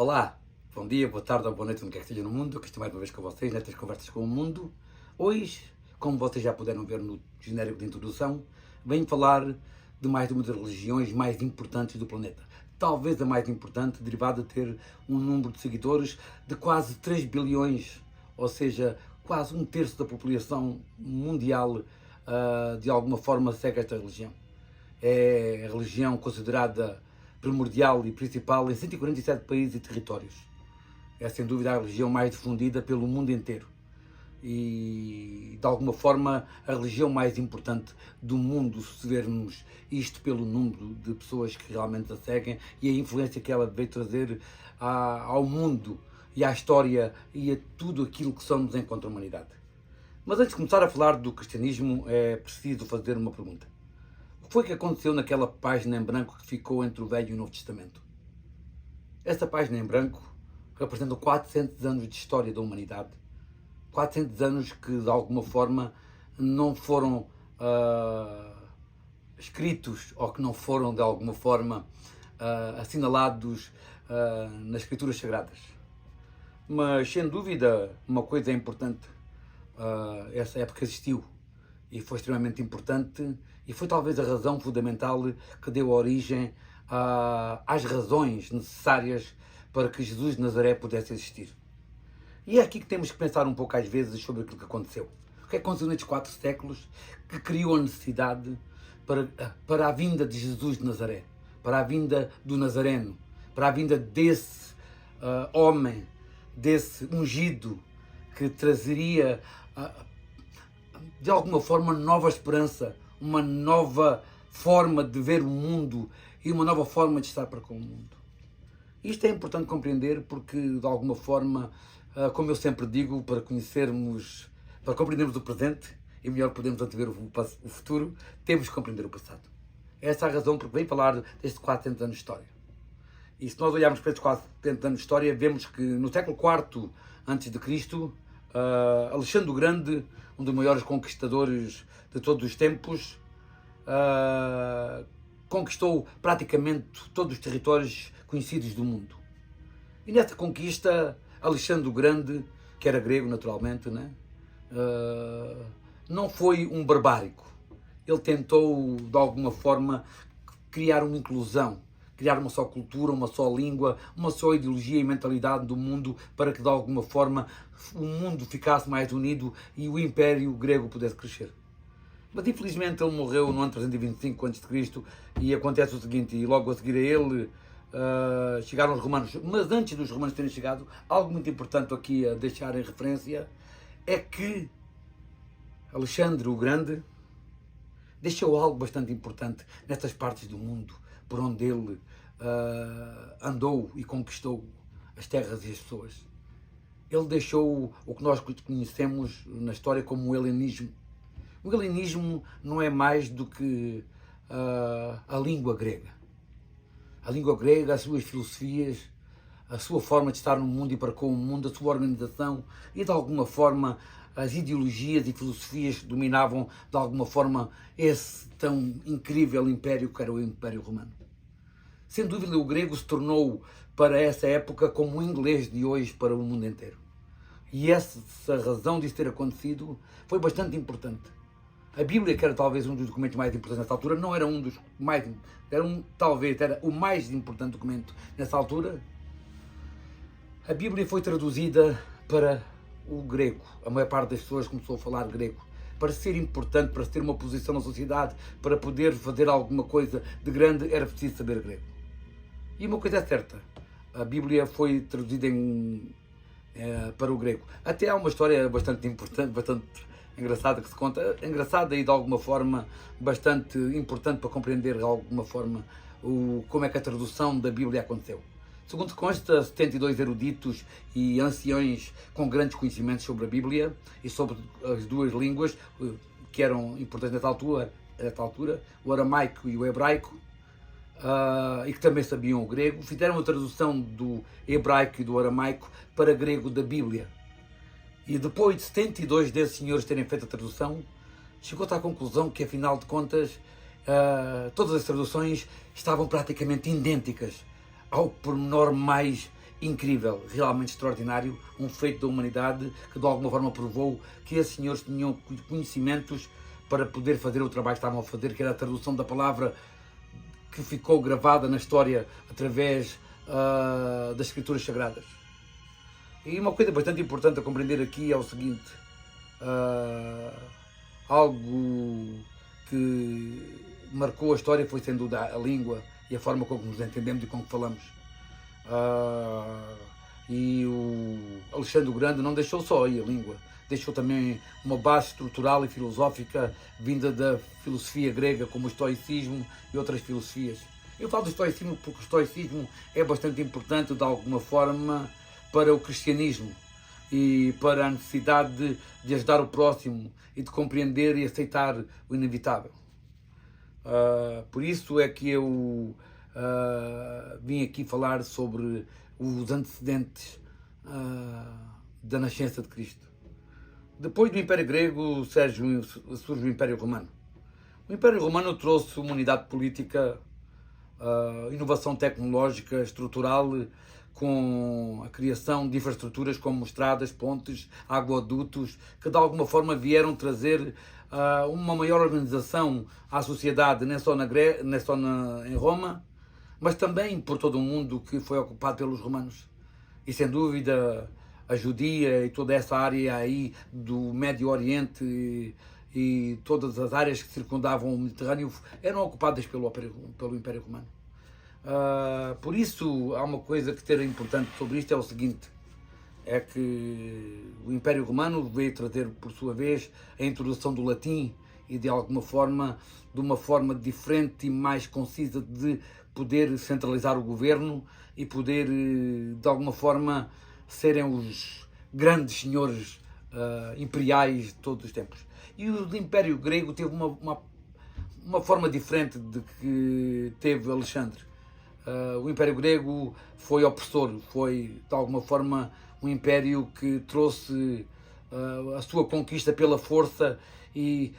Olá, bom dia, boa tarde ou boa noite, onde quer que esteja no mundo, que estou mais uma vez com vocês, nestas conversas com o mundo. Hoje, como vocês já puderam ver no genérico de introdução, venho falar de mais de uma das religiões mais importantes do planeta. Talvez a mais importante, derivada de ter um número de seguidores de quase 3 bilhões, ou seja, quase um terço da população mundial de alguma forma segue esta religião. É a religião considerada primordial e principal em 147 países e territórios. É sem dúvida a religião mais difundida pelo mundo inteiro e, de alguma forma, a religião mais importante do mundo, se vermos isto pelo número de pessoas que realmente a seguem e a influência que ela veio trazer ao mundo e à história e a tudo aquilo que somos enquanto humanidade. Mas antes de começar a falar do cristianismo, é preciso fazer uma pergunta. O que foi que aconteceu naquela página em branco que ficou entre o Velho e o Novo Testamento? Essa página em branco representa 400 anos de história da humanidade. 400 anos que, de alguma forma, não foram escritos ou que não foram, de alguma forma, assinalados nas Escrituras Sagradas. Mas, sem dúvida, uma coisa é importante. Essa época existiu e foi extremamente importante e foi talvez a razão fundamental que deu origem às razões necessárias para que Jesus de Nazaré pudesse existir. E é aqui que temos que pensar um pouco às vezes sobre aquilo que aconteceu. O que aconteceu nestes 4 séculos que criou a necessidade para a vinda de Jesus de Nazaré, para a vinda do Nazareno, para a vinda desse homem, desse ungido que trazeria de alguma forma nova esperança, uma nova forma de ver o mundo e uma nova forma de estar para com o mundo. Isto é importante compreender porque, de alguma forma, como eu sempre digo, para compreendermos o presente e melhor podermos antever o futuro, temos que compreender o passado. Essa é a razão porque venho falar destes 400 anos de história. E se nós olharmos para estes 400 anos de história, vemos que no século IV a.C., Alexandre o Grande, um dos maiores conquistadores de todos os tempos, conquistou praticamente todos os territórios conhecidos do mundo. E nessa conquista, Alexandre o Grande, que era grego naturalmente, não foi um barbárico. Ele tentou, de alguma forma, criar uma inclusão, criar uma só cultura, uma só língua, uma só ideologia e mentalidade do mundo para que, de alguma forma, o mundo ficasse mais unido e o Império Grego pudesse crescer. Mas, infelizmente, ele morreu no ano 325 a.C. e acontece o seguinte, e logo a seguir a ele chegaram os romanos. Mas antes dos romanos terem chegado, algo muito importante aqui a deixar em referência é que Alexandre o Grande deixou algo bastante importante nestas partes do mundo por onde ele andou e conquistou as terras e as pessoas. Ele deixou o que nós conhecemos na história como o helenismo. O helenismo não é mais do que a língua grega. A língua grega, as suas filosofias, a sua forma de estar no mundo e para com o mundo, a sua organização e, de alguma forma, as ideologias e filosofias que dominavam, de alguma forma, esse tão incrível império que era o Império Romano. Sem dúvida, o grego se tornou, para essa época, como o inglês de hoje para o mundo inteiro. E essa razão disso ter acontecido foi bastante importante. A Bíblia, que era talvez um dos documentos mais importantes nessa altura, não era um dos mais... era o mais importante documento nessa altura. A Bíblia foi traduzida para o grego. A maior parte das pessoas começou a falar grego. Para ser importante, para ter uma posição na sociedade, para poder fazer alguma coisa de grande, era preciso saber grego. E uma coisa é certa, a Bíblia foi traduzida para o grego. Até há uma história bastante importante, bastante engraçada que se conta, engraçada e de alguma forma bastante importante para compreender de alguma forma como é que a tradução da Bíblia aconteceu. Segundo consta, 72 eruditos e anciões com grandes conhecimentos sobre a Bíblia e sobre as duas línguas que eram importantes nessa altura, o aramaico e o hebraico, e que também sabiam o grego, fizeram a tradução do hebraico e do aramaico para grego da Bíblia. E depois de 72 desses senhores terem feito a tradução, chegou-se à conclusão que, afinal de contas, todas as traduções estavam praticamente idênticas, ao pormenor mais incrível, realmente extraordinário, um feito da humanidade que de alguma forma provou que esses senhores tinham conhecimentos para poder fazer o trabalho que estavam a fazer, que era a tradução da palavra que ficou gravada na história através das Escrituras Sagradas. E uma coisa bastante importante a compreender aqui é o seguinte, algo que marcou a história foi sem dúvida a língua e a forma como nos entendemos e como falamos. E o Alexandre o Grande não deixou só aí a língua, deixou também uma base estrutural e filosófica vinda da filosofia grega, como o estoicismo e outras filosofias. Eu falo do estoicismo porque o estoicismo é bastante importante, de alguma forma, para o cristianismo e para a necessidade de ajudar o próximo e de compreender e aceitar o inevitável. Por isso é que eu vim aqui falar sobre os antecedentes da nascença de Cristo. Depois do Império Grego surge o Império Romano. O Império Romano trouxe uma unidade política, inovação tecnológica, estrutural, com a criação de infraestruturas como estradas, pontes, aquedutos, que de alguma forma vieram trazer uma maior organização à sociedade, não só em Roma, mas também por todo o mundo que foi ocupado pelos romanos. E sem dúvida a judia e toda essa área aí do Médio Oriente e todas as áreas que circundavam o Mediterrâneo eram ocupadas pelo Império Romano. Por isso, há uma coisa que ter importante sobre isto, é o seguinte, é que o Império Romano veio trazer, por sua vez, a introdução do latim e, de alguma forma, de uma forma diferente e mais concisa de poder centralizar o governo e poder, de alguma forma, serem os grandes senhores imperiais de todos os tempos. E o Império Grego teve uma forma diferente de que teve Alexandre. O Império Grego foi opressor, foi de alguma forma um império que trouxe a sua conquista pela força e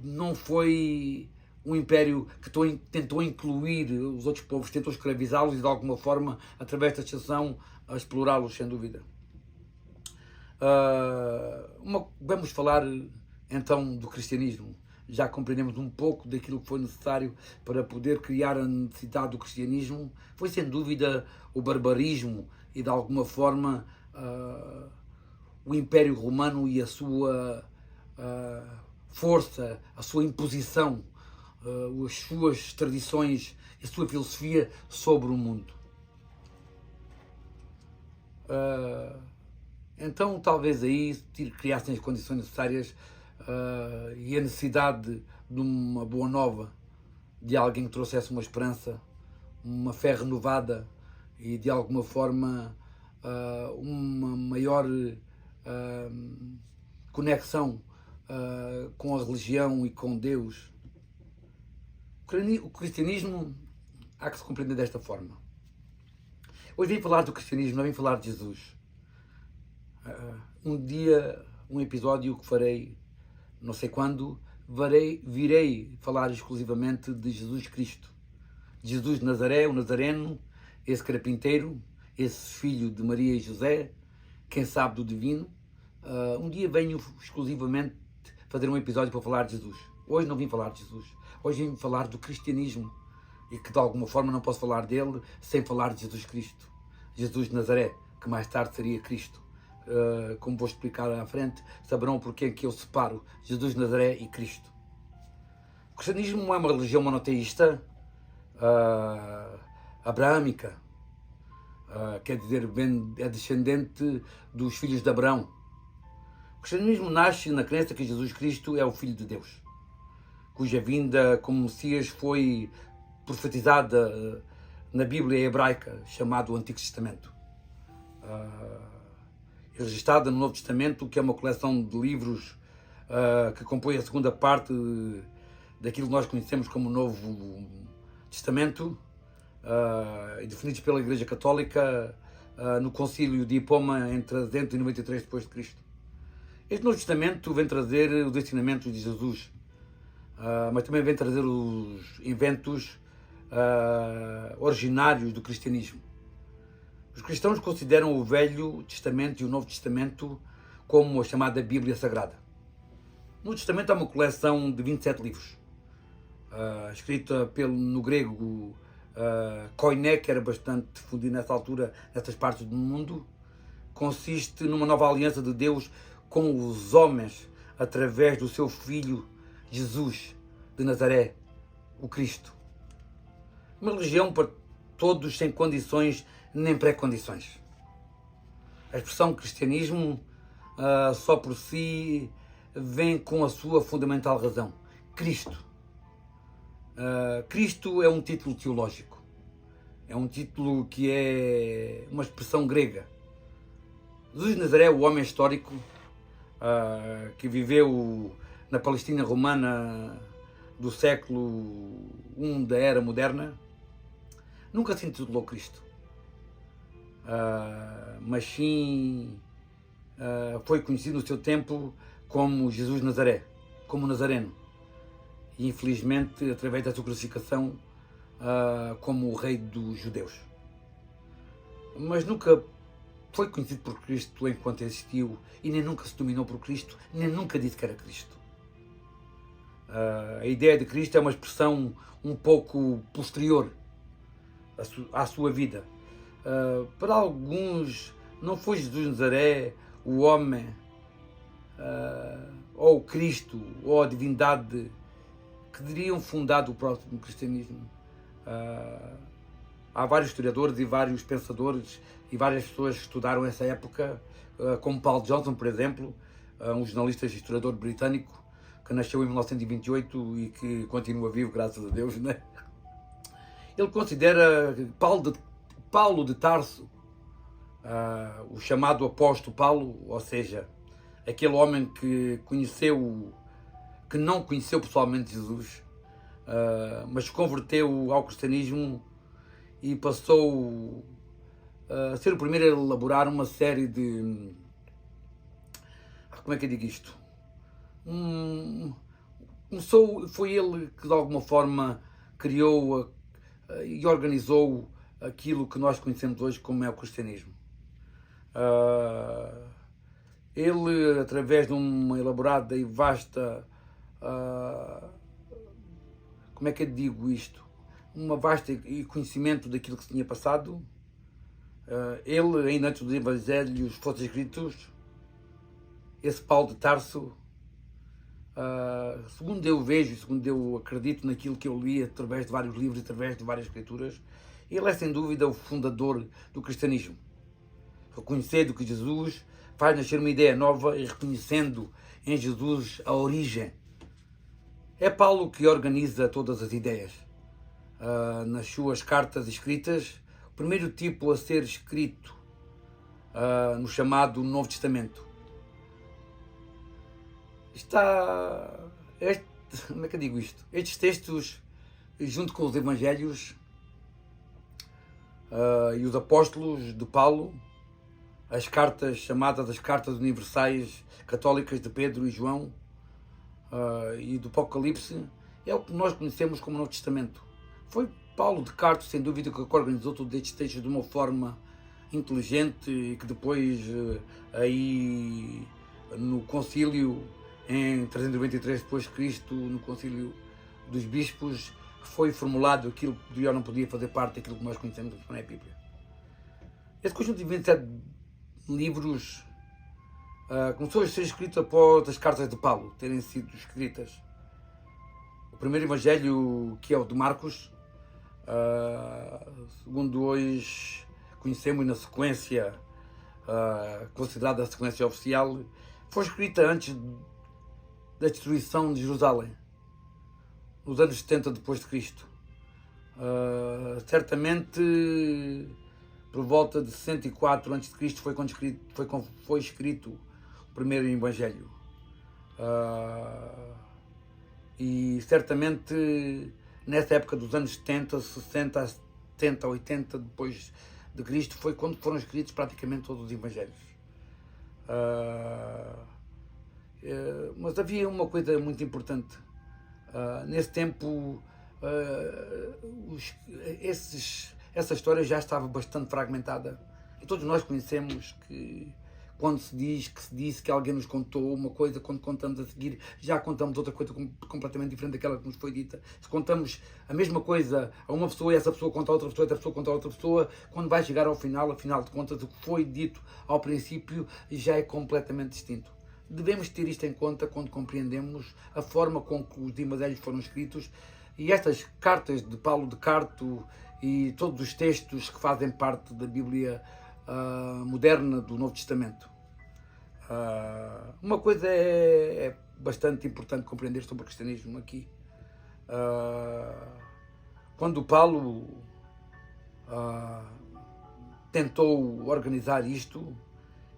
não foi um império que tentou incluir os outros povos, tentou escravizá-los e de alguma forma, através da exceção, a explorá-los, sem dúvida. Vamos falar então do cristianismo. Já compreendemos um pouco daquilo que foi necessário para poder criar a necessidade do cristianismo. Foi sem dúvida o barbarismo e de alguma forma o Império Romano e a sua força, a sua imposição, as suas tradições e a sua filosofia sobre o mundo. Então talvez aí criassem as condições necessárias e a necessidade de uma boa nova, de alguém que trouxesse uma esperança, uma fé renovada e de alguma forma uma maior conexão com a religião e com Deus. O cristianismo há que se compreender desta forma. Hoje vim falar do cristianismo, não vim falar de Jesus. Um episódio que farei, não sei quando, virei falar exclusivamente de Jesus Cristo. De Jesus de Nazaré, o Nazareno, esse carpinteiro, esse filho de Maria e José, quem sabe do divino. Um dia venho exclusivamente fazer um episódio para falar de Jesus. Hoje não vim falar de Jesus. Hoje vim falar do cristianismo e que de alguma forma não posso falar dele sem falar de Jesus Cristo. Jesus de Nazaré, que mais tarde seria Cristo. Como vou explicar à frente, saberão porque é que eu separo Jesus de Nazaré e Cristo. O cristianismo não é uma religião monoteísta, abraâmica, quer dizer, é descendente dos filhos de Abraão. O cristianismo nasce na crença que Jesus Cristo é o Filho de Deus, cuja vinda como Messias foi profetizada na Bíblia hebraica, chamado Antigo Testamento. Registada no Novo Testamento, que é uma coleção de livros que compõe a segunda parte daquilo que nós conhecemos como Novo Testamento, e definidos pela Igreja Católica no Concílio de Hipona em 393 d.C. Este Novo Testamento vem trazer os ensinamentos de Jesus, mas também vem trazer os inventos originários do cristianismo. Os cristãos consideram o Velho Testamento e o Novo Testamento como a chamada Bíblia Sagrada. No Testamento há uma coleção de 27 livros, escrita no grego koiné, que era bastante difundido nessa altura, nessas partes do mundo. Consiste numa nova aliança de Deus com os homens através do seu Filho Jesus de Nazaré, o Cristo. Uma religião para todos sem condições nem pré-condições. A expressão cristianismo só por si vem com a sua fundamental razão: Cristo. Cristo é um título teológico, é um título que é uma expressão grega. Jesus de Nazaré, o homem histórico que viveu na Palestina romana do século I da Era Moderna, nunca se intitulou Cristo, mas sim foi conhecido no seu tempo como Jesus de Nazaré, como Nazareno, e infelizmente, através da sua crucificação, como o rei dos judeus. Mas nunca foi conhecido por Cristo enquanto existiu, e nem nunca se dominou por Cristo, nem nunca disse que era Cristo. A ideia de Cristo é uma expressão um pouco posterior à sua vida. Para alguns, não foi Jesus de Nazaré o homem, ou o Cristo, ou a divindade que teriam fundado o próximo cristianismo. Há vários historiadores e vários pensadores e várias pessoas que estudaram essa época, como Paul Johnson, por exemplo, um jornalista e historiador britânico que nasceu em 1928 e que continua vivo, graças a Deus, né? Ele considera Paulo de Tarso, o chamado apóstolo Paulo, ou seja, aquele homem que não conheceu pessoalmente Jesus, mas se converteu ao cristianismo e passou a ser o primeiro a elaborar uma série de... Como é que eu digo isto? Foi ele que de alguma forma criou e organizou aquilo que nós conhecemos hoje como é o cristianismo. Ele, através de uma elaborada e vasta... como é que eu digo isto? Uma vasta conhecimento daquilo que se tinha passado. Ele, ainda antes dos evangelhos fossem escritos, esse Paulo de Tarso, segundo eu vejo e segundo eu acredito naquilo que eu li através de vários livros, através de várias escrituras, ele é sem dúvida o fundador do cristianismo. Reconhecendo que Jesus faz nascer uma ideia nova e reconhecendo em Jesus a origem. É Paulo que organiza todas as ideias. Nas suas cartas escritas, o primeiro tipo a ser escrito no chamado Novo Testamento. Como é que eu digo isto? Estes textos, junto com os Evangelhos e os Apóstolos de Paulo, as cartas chamadas as Cartas Universais Católicas de Pedro e João e do Apocalipse, é o que nós conhecemos como Novo Testamento. Foi Paulo de Tarso, sem dúvida, que organizou todos estes textos de uma forma inteligente e que depois, aí no concílio, em 393 depois de Cristo, no concílio dos bispos, foi formulado aquilo que já não podia fazer parte daquilo que nós conhecemos como é a Bíblia. Esse conjunto de 27 livros começou a ser escrito após as cartas de Paulo terem sido escritas. O primeiro evangelho, que é o de Marcos, segundo hoje conhecemos na sequência, considerada a sequência oficial, foi escrita antes da destruição de Jerusalém, nos anos 70 depois de Cristo. Certamente por volta de 104 a.C. foi escrito o primeiro evangelho. E certamente nessa época dos anos 70, 60, 70, 80 depois de Cristo foi quando foram escritos praticamente todos os evangelhos. Mas havia uma coisa muito importante. Nesse tempo, essa história já estava bastante fragmentada E todos nós conhecemos que quando se disse que alguém nos contou uma coisa, quando contamos a seguir, já contamos outra coisa completamente diferente daquela que nos foi dita. Se contamos a mesma coisa a uma pessoa e essa pessoa conta a outra pessoa, e essa pessoa conta a outra pessoa, quando vai chegar ao final, afinal de contas, o que foi dito ao princípio já é completamente distinto. Devemos ter isto em conta quando compreendemos a forma com que os evangelhos foram escritos e estas cartas de Paulo de Tarso e todos os textos que fazem parte da Bíblia moderna do Novo Testamento. Uma coisa é bastante importante compreender sobre o cristianismo aqui. Quando Paulo tentou organizar isto,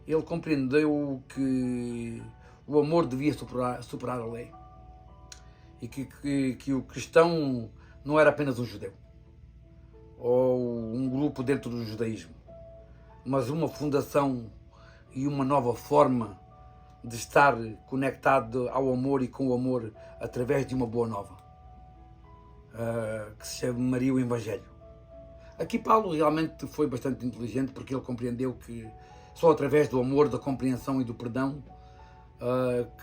ele compreendeu que o amor devia superar a lei e que o cristão não era apenas um judeu ou um grupo dentro do judaísmo, mas uma fundação e uma nova forma de estar conectado ao amor e com o amor através de uma boa nova, que se chamaria o Evangelho. Aqui Paulo realmente foi bastante inteligente porque ele compreendeu que só através do amor, da compreensão e do perdão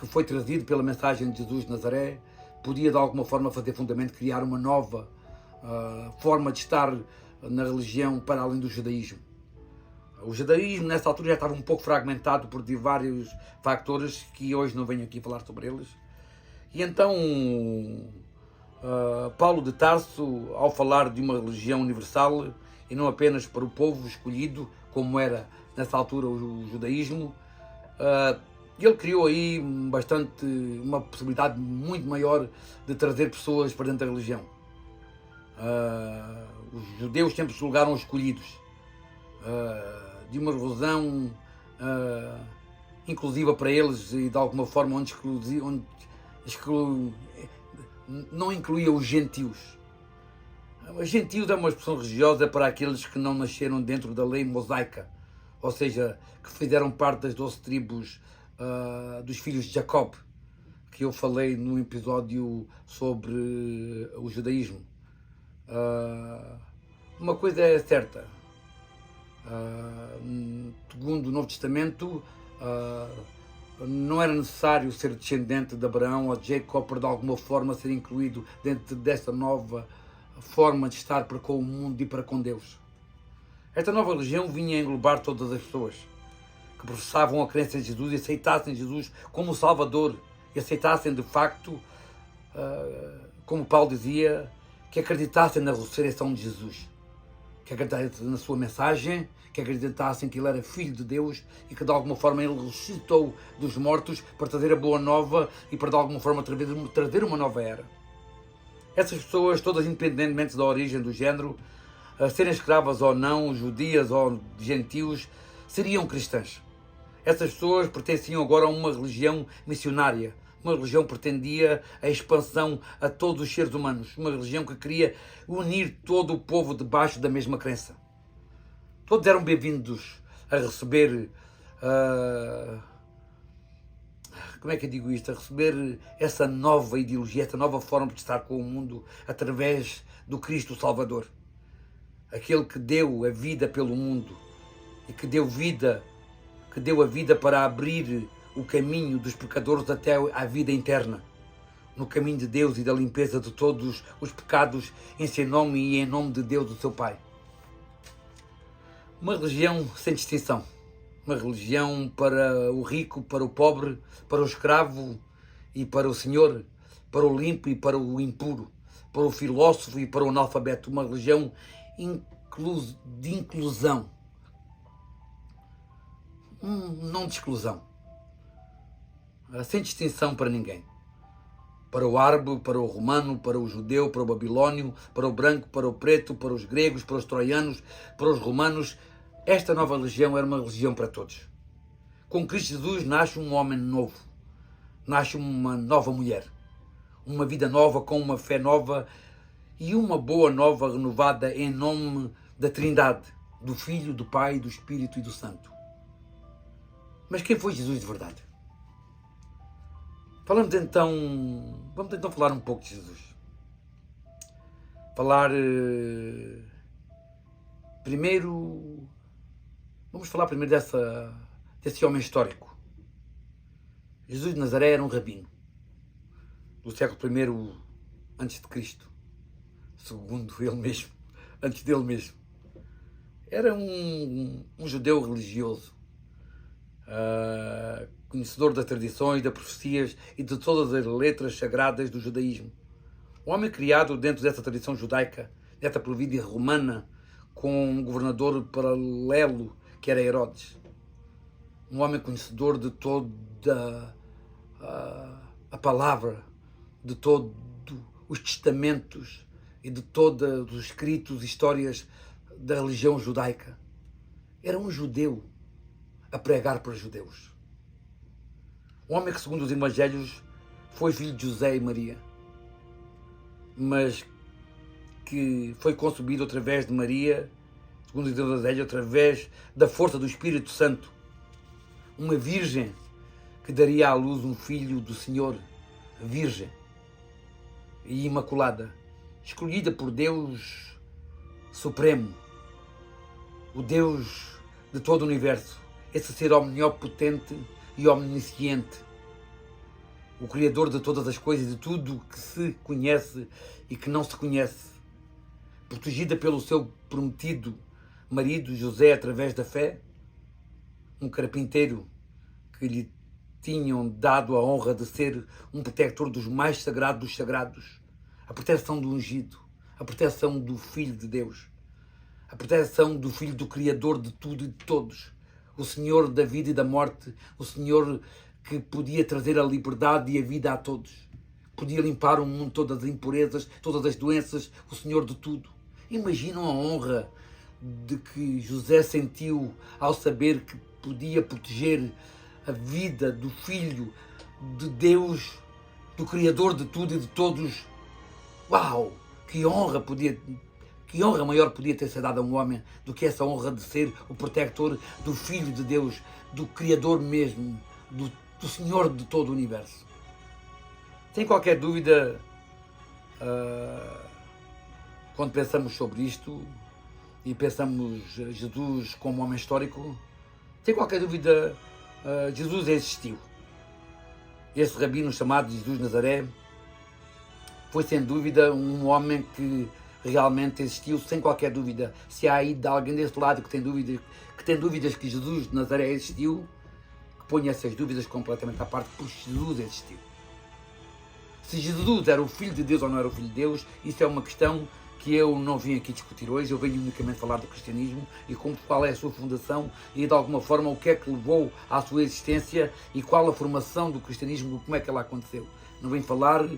que foi trazido pela mensagem de Jesus de Nazaré, podia de alguma forma fazer fundamento, criar uma nova forma de estar na religião para além do judaísmo. O judaísmo nessa altura já estava um pouco fragmentado por vários factores que hoje não venho aqui falar sobre eles. E então Paulo de Tarso, ao falar de uma religião universal e não apenas para o povo escolhido, como era nessa altura o judaísmo, ele criou aí uma possibilidade muito maior de trazer pessoas para dentro da religião. Os judeus sempre se julgaram escolhidos, de uma religião inclusiva para eles e de alguma forma onde não incluía os gentios. Os gentios é uma expressão religiosa para aqueles que não nasceram dentro da lei mosaica, ou seja, que fizeram parte das 12 tribos dos filhos de Jacob, que eu falei no episódio sobre o judaísmo. Uma coisa é certa, segundo o Novo Testamento, não era necessário ser descendente de Abraão ou de Jacob para de alguma forma ser incluído dentro desta nova forma de estar para com o mundo e para com Deus. Esta nova religião vinha a englobar todas as pessoas que professavam a crença em Jesus e aceitassem Jesus como Salvador e aceitassem de facto, como Paulo dizia, que acreditassem na ressurreição de Jesus, que acreditassem na sua mensagem, que acreditassem que ele era Filho de Deus e que de alguma forma ele ressuscitou dos mortos para trazer a boa nova e para de alguma forma trazer uma nova era. Essas pessoas, todas independentemente da origem, do género, serem escravas ou não, judias ou gentios, seriam cristãs. Essas pessoas pertenciam agora a uma religião missionária. Uma religião que pretendia a expansão a todos os seres humanos. Uma religião que queria unir todo o povo debaixo da mesma crença. Todos eram bem-vindos a receber... como é que eu digo isto? A receber essa nova ideologia, essa nova forma de estar com o mundo através do Cristo Salvador. Aquele que deu a vida pelo mundo e que deu a vida para abrir o caminho dos pecadores até à vida eterna, no caminho de Deus e da limpeza de todos os pecados em seu nome e em nome de Deus, o seu Pai. Uma religião sem distinção, uma religião para o rico, para o pobre, para o escravo e para o senhor, para o limpo e para o impuro, para o filósofo e para o analfabeto, uma religião de inclusão, não de exclusão, sem distinção para ninguém. Para o árabe, para o romano, para o judeu, para o babilónio, para o branco, para o preto, para os gregos, para os troianos, para os romanos. Esta nova religião era uma religião para todos. Com Cristo Jesus nasce um homem novo, nasce uma nova mulher, uma vida nova com uma fé nova e uma boa nova renovada em nome da Trindade, do Filho, do Pai, do Espírito e do Santo. Mas quem foi Jesus de verdade? Vamos então falar um pouco de Jesus. Falar primeiro Vamos falar primeiro desse homem histórico. Jesus de Nazaré era um rabino do século I antes de Cristo, segundo ele mesmo, antes dele mesmo. Era um judeu religioso, conhecedor das tradições, das profecias e de todas as letras sagradas do judaísmo. Um homem criado dentro dessa tradição judaica, dessa província romana, com um governador paralelo que era Herodes. Um homem conhecedor de toda a palavra, de todos os testamentos e de todos os escritos e histórias da religião judaica. Era um judeu a pregar para os judeus. Um homem que, segundo os evangelhos, foi filho de José e Maria, mas que foi concebido através de Maria, segundo os evangelhos, através da força do Espírito Santo. Uma virgem que daria à luz um filho do Senhor, virgem e imaculada, escolhida por Deus Supremo, o Deus de todo o universo, esse ser omnipotente e omnisciente, o Criador de todas as coisas, de tudo que se conhece e que não se conhece, protegida pelo seu prometido marido José através da fé, um carpinteiro que lhe tinham dado a honra de ser um protetor dos mais sagrados dos sagrados, a proteção do ungido, a proteção do Filho de Deus, a proteção do Filho do Criador de tudo e de todos, o Senhor da vida e da morte, o Senhor que podia trazer a liberdade e a vida a todos, podia limpar o mundo, todas as impurezas, todas as doenças, o Senhor de tudo. Imaginam a honra de que José sentiu ao saber que podia proteger a vida do Filho de Deus, do Criador de tudo e de todos. Uau! Que honra maior podia ter sido dada a um homem do que essa honra de ser o protetor do Filho de Deus, do Criador mesmo, do Senhor de todo o universo. Sem qualquer dúvida, quando pensamos sobre isto e pensamos Jesus como homem histórico, sem qualquer dúvida, Jesus existiu. Esse rabino chamado Jesus de Nazaré foi sem dúvida um homem que realmente existiu, sem qualquer dúvida. Se há aí alguém desse lado que tem dúvidas que Jesus de Nazaré existiu, que ponha essas dúvidas completamente à parte, porque Jesus existiu. Se Jesus era o Filho de Deus ou não era o Filho de Deus, isso é uma questão que eu não vim aqui discutir hoje. Eu venho unicamente falar do cristianismo e qual é a sua fundação e, de alguma forma, o que é que levou à sua existência e qual a formação do cristianismo, como é que ela aconteceu. Não venho falar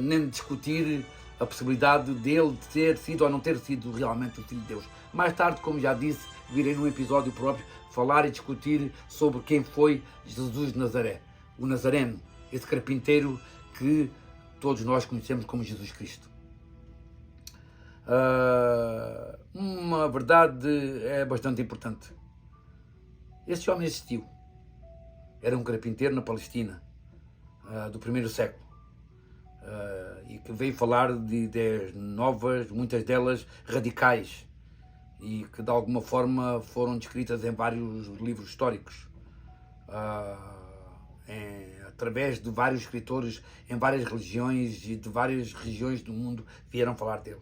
nem discutir a possibilidade dele ter sido ou não ter sido realmente o Filho de Deus. Mais tarde, como já disse, virei num episódio próprio falar e discutir sobre quem foi Jesus de Nazaré, o Nazareno, esse carpinteiro que todos nós conhecemos como Jesus Cristo. Uma verdade é bastante importante. Esse homem existiu. Era um carpinteiro na Palestina do primeiro século. E que veio falar de ideias novas, muitas delas radicais, e que de alguma forma foram descritas em vários livros históricos, através de vários escritores em várias religiões e de várias regiões do mundo vieram falar dele.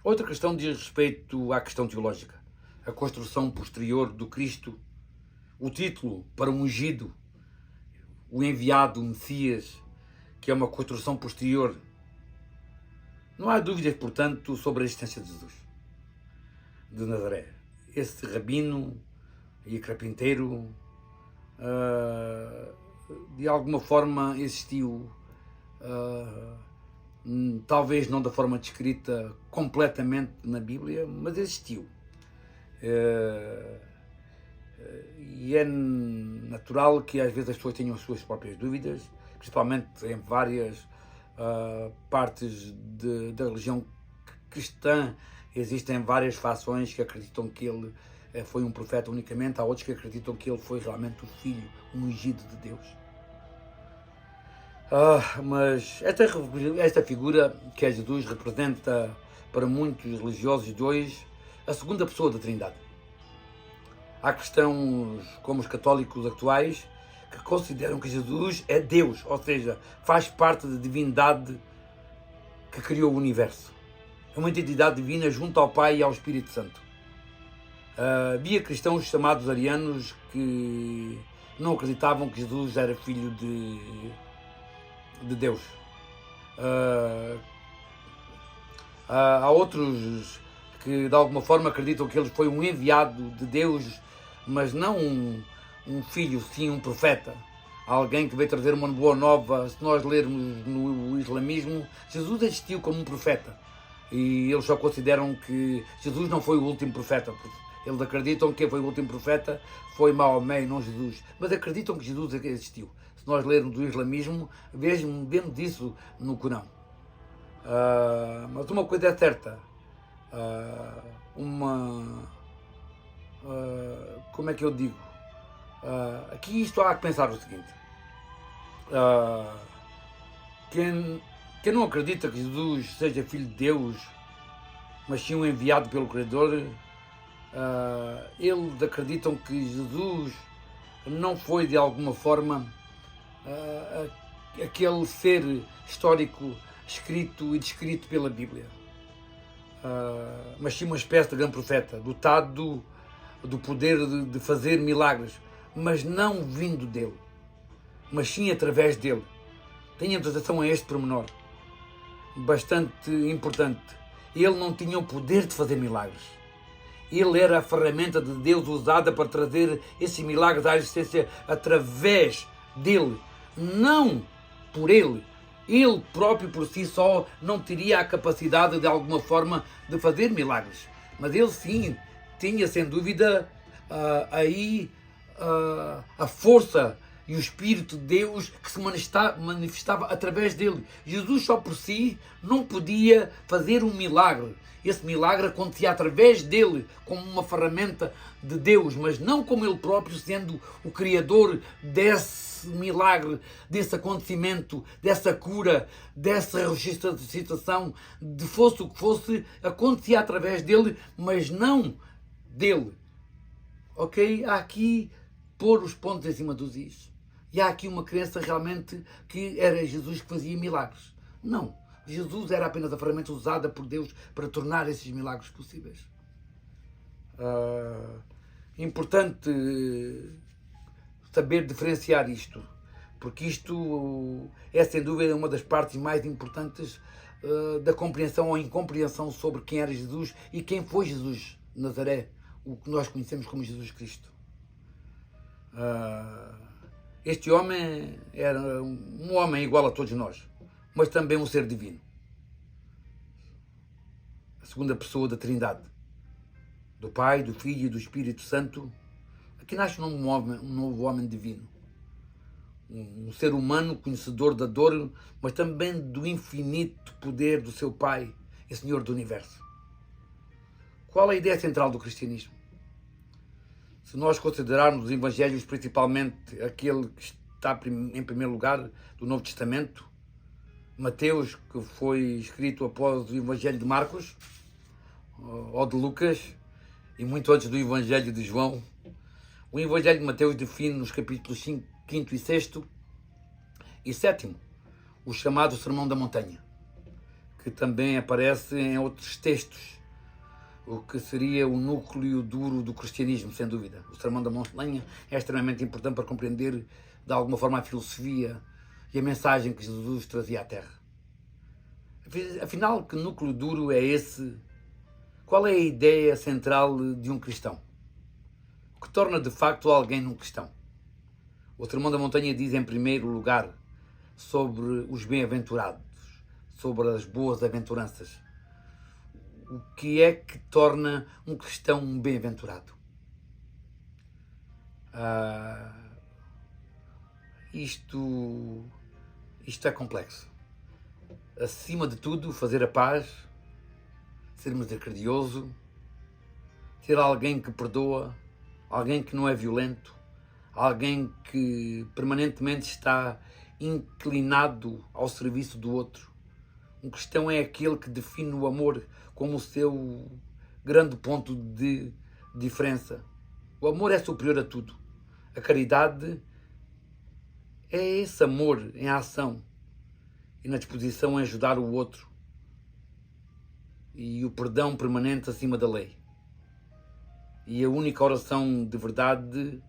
Outra questão diz respeito à questão teológica, a construção posterior do Cristo, o título para o ungido, o enviado, o Messias, que é uma construção posterior. Não há dúvidas, portanto, sobre a existência de Jesus de Nazaré. Esse rabino e carpinteiro, de alguma forma existiu, talvez não da forma descrita completamente na Bíblia, mas existiu. E é natural que às vezes as pessoas tenham as suas próprias dúvidas, principalmente em várias partes da religião cristã. Existem várias fações que acreditam que ele foi um profeta unicamente, há outros que acreditam que ele foi realmente o Filho, um ungido de Deus. Mas esta figura que é Jesus representa para muitos religiosos de hoje a segunda pessoa da Trindade. Há cristãos, como os católicos atuais, que consideram que Jesus é Deus, ou seja, faz parte da divindade que criou o universo. É uma entidade divina junto ao Pai e ao Espírito Santo. Havia cristãos chamados arianos que não acreditavam que Jesus era filho de Deus. Há outros que de alguma forma acreditam que ele foi um enviado de Deus, mas não um filho, sim um profeta. Alguém que veio trazer uma boa nova. Se nós lermos no islamismo, Jesus existiu como um profeta. E eles só consideram que Jesus não foi o último profeta. Eles acreditam que quem foi o último profeta foi Maomé e não Jesus. Mas acreditam que Jesus existiu. Se nós lermos o islamismo, vemos isso no Corão. Mas uma coisa é certa. Como é que eu digo? Aqui isto há que pensar o seguinte. Quem não acredita que Jesus seja filho de Deus, mas sim um enviado pelo Criador, eles acreditam que Jesus não foi de alguma forma aquele ser histórico escrito e descrito pela Bíblia, mas sim uma espécie de grande profeta, dotado do poder de fazer milagres, mas não vindo dele, mas sim através dele. Tenham atenção a este pormenor, bastante importante. Ele não tinha o poder de fazer milagres. Ele era a ferramenta de Deus usada para trazer esses milagres à existência através dele, não por ele. Ele próprio por si só não teria a capacidade de alguma forma de fazer milagres. Mas ele sim tinha sem dúvida a força e o Espírito de Deus que se manifestava através dele. Jesus só por si não podia fazer um milagre. Esse milagre acontecia através dele, como uma ferramenta de Deus, mas não como ele próprio sendo o criador desse milagre, desse acontecimento, dessa cura, dessa ressuscitação, de fosse o que fosse, acontecia através dele, mas não dele. Ok? Há aqui pôr os pontos em cima dos is. E há aqui uma crença realmente que era Jesus que fazia milagres. Não. Jesus era apenas a ferramenta usada por Deus para tornar esses milagres possíveis. Importante saber diferenciar isto, porque isto é sem dúvida uma das partes mais importantes da compreensão ou incompreensão sobre quem era Jesus e quem foi Jesus de Nazaré, o que nós conhecemos como Jesus Cristo. Este homem era um homem igual a todos nós, mas também um ser divino. A segunda pessoa da Trindade, do Pai, do Filho e do Espírito Santo. Aqui nasce um novo homem divino. Um ser humano conhecedor da dor, mas também do infinito poder do seu Pai e Senhor do Universo. Qual é a ideia central do cristianismo? Se nós considerarmos os evangelhos, principalmente aquele que está em primeiro lugar do Novo Testamento, Mateus, que foi escrito após o evangelho de Marcos, ou de Lucas, e muito antes do evangelho de João, o evangelho de Mateus define nos capítulos 5 e 6 e 7 o chamado Sermão da Montanha, que também aparece em outros textos, o que seria o núcleo duro do cristianismo, sem dúvida. O Sermão da Montanha é extremamente importante para compreender, de alguma forma, a filosofia e a mensagem que Jesus trazia à Terra. Afinal, que núcleo duro é esse? Qual é a ideia central de um cristão? O que torna, de facto, alguém um cristão? O Sermão da Montanha diz, em primeiro lugar, sobre os bem-aventurados, sobre as boas aventuranças. O que é que torna um cristão um bem-aventurado? Isto é complexo. Acima de tudo, fazer a paz, ser misericordioso, ser alguém que perdoa, alguém que não é violento, alguém que permanentemente está inclinado ao serviço do outro. Um cristão é aquele que define o amor como o seu grande ponto de diferença. O amor é superior a tudo. A caridade é esse amor em ação e na disposição a ajudar o outro, e o perdão permanente acima da lei. E a única oração de verdade,